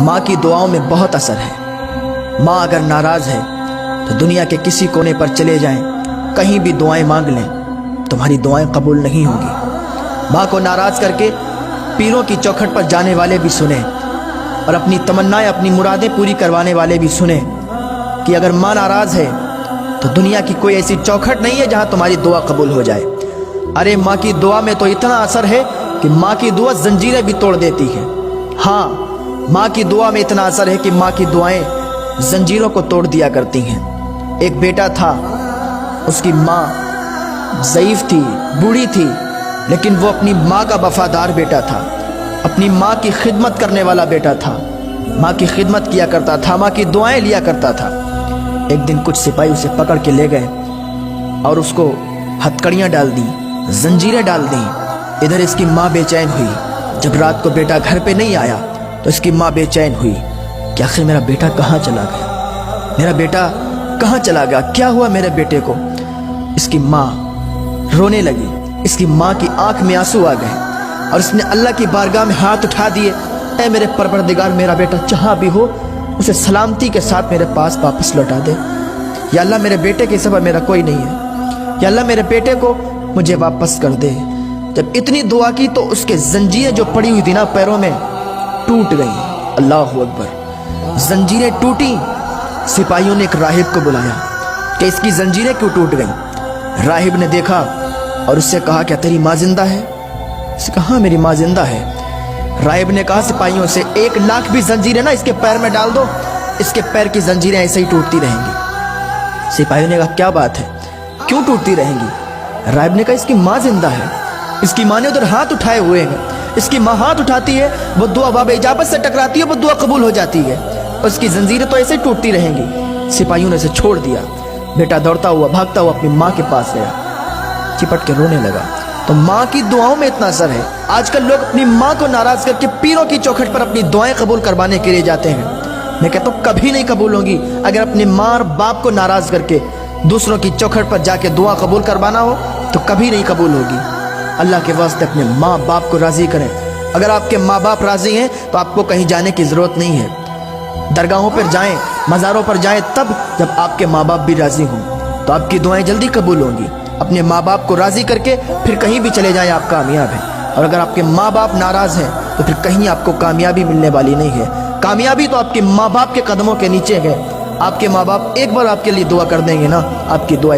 ماں کی دعاؤں میں بہت اثر ہے۔ ماں اگر ناراض ہے تو دنیا کے کسی کونے پر چلے جائیں، کہیں بھی دعائیں مانگ لیں، تمہاری دعائیں قبول نہیں ہوں گی۔ ماں کو ناراض کر کے پیروں کی چوکھٹ پر جانے والے بھی سنیں، اور اپنی تمنائیں، اپنی مرادیں پوری کروانے والے بھی سنیں کہ اگر ماں ناراض ہے تو دنیا کی کوئی ایسی چوکھٹ نہیں ہے جہاں تمہاری دعا قبول ہو جائے۔ ارے ماں کی دعا میں تو اتنا اثر ہے کہ ماں کی دعا زنجیریں بھی توڑ دیتی ہے۔ ہاں، ماں کی دعا میں اتنا اثر ہے کہ ماں کی دعائیں زنجیروں کو توڑ دیا کرتی ہیں۔ ایک بیٹا تھا، اس کی ماں ضعیف تھی، بوڑھی تھی، لیکن وہ اپنی ماں کا وفادار بیٹا تھا، اپنی ماں کی خدمت کرنے والا بیٹا تھا، ماں کی خدمت کیا کرتا تھا، ماں کی دعائیں لیا کرتا تھا۔ ایک دن کچھ سپاہی اسے پکڑ کے لے گئے اور اس کو ہتکڑیاں ڈال دیں، زنجیریں ڈال دیں۔ ادھر اس کی ماں بے چین ہوئی۔ جب رات کو بیٹا گھر پہ نہیں آیا تو اس کی ماں بے چین ہوئی کہ آخر میرا بیٹا کہاں چلا گیا، میرا بیٹا کہاں چلا گیا، کیا ہوا میرے بیٹے کو۔ اس کی ماں رونے لگی، اس کی ماں کی آنکھ میں آنسو آ گئے اور اس نے اللہ کی بارگاہ میں ہاتھ اٹھا دیے، اے میرے پروردگار، میرا بیٹا جہاں بھی ہو اسے سلامتی کے ساتھ میرے پاس واپس لوٹا دے۔ یا اللہ، میرے بیٹے کے سوا میرا کوئی نہیں ہے، یا اللہ میرے بیٹے کو مجھے واپس کر دے۔ جب اتنی دعا کی تو اس کے زنجیریں جو پڑی ہوئی تھی نا پیروں میں، ٹوٹ گئیں۔ اللہ اکبر، زنجیریں ٹوٹیں۔ سپاہیوں نے ایک راہب کو بلایا کہ اس کی زنجیریں کیوں ٹوٹ گئیں۔ راہب نے دیکھا اور اس سے کہا، کیا تیری ماں زندہ ہے؟ اس نے کہا، ہاں میری ماں زندہ ہے۔ راہب نے کہا سپاہیوں سے، 1,00,000 بھی زنجیریں نا اس کے پیر میں ڈال دو، اس کے پیر کی زنجیریں ایسے ہی ٹوٹتی رہیں گی۔ سپاہیوں نے کہا، کیا بات ہے، کیوں ٹوٹتی رہیں گی؟ راہب نے کہا، اس کی ماں زندہ ہے، اس کی ماں نے ادھر ہاتھ اٹھائے ہوئے ہیں، اس کی ماں ہاتھ اٹھاتی ہے، وہ دعا باب اجابت سے ٹکراتی ہے، وہ دعا قبول ہو جاتی ہے، اور اس کی زنجیریں تو ایسے ہی ٹوٹتی رہیں گی۔ سپاہیوں نے اسے چھوڑ دیا۔ بیٹا دوڑتا ہوا، بھاگتا ہوا اپنی ماں کے پاس گیا، چپٹ کے رونے لگا۔ تو ماں کی دعاؤں میں اتنا اثر ہے۔ آج کل لوگ اپنی ماں کو ناراض کر کے پیروں کی چوکھٹ پر اپنی دعائیں قبول کروانے کے لیے جاتے ہیں۔ میں کہتا ہوں کبھی نہیں قبول ہوں گی۔ اگر اپنے ماں اور باپ کو ناراض کر کے دوسروں کی چوکھٹ پر جا کے دعا قبول کروانا ہو تو کبھی نہیں قبول ہوگی۔ اللہ کے واسطے اپنے ماں باپ کو راضی کریں۔ اگر آپ کے ماں باپ راضی ہیں تو آپ کو کہیں جانے کی ضرورت نہیں ہے۔ درگاہوں پر جائیں، مزاروں پر جائیں تب جب آپ کے ماں باپ بھی راضی ہوں تو آپ کی دعائیں جلدی قبول ہوں گی۔ اپنے ماں باپ کو راضی کر کے پھر کہیں بھی چلے جائیں، آپ کامیاب ہیں۔ اور اگر آپ کے ماں باپ ناراض ہیں تو پھر کہیں آپ کو کامیابی ملنے والی نہیں ہے۔ کامیابی تو آپ کے ماں باپ کے قدموں کے نیچے ہے۔ آپ کے ماں باپ ایک بار آپ کے لیے دعا کر دیں گے نا، آپ کی دعا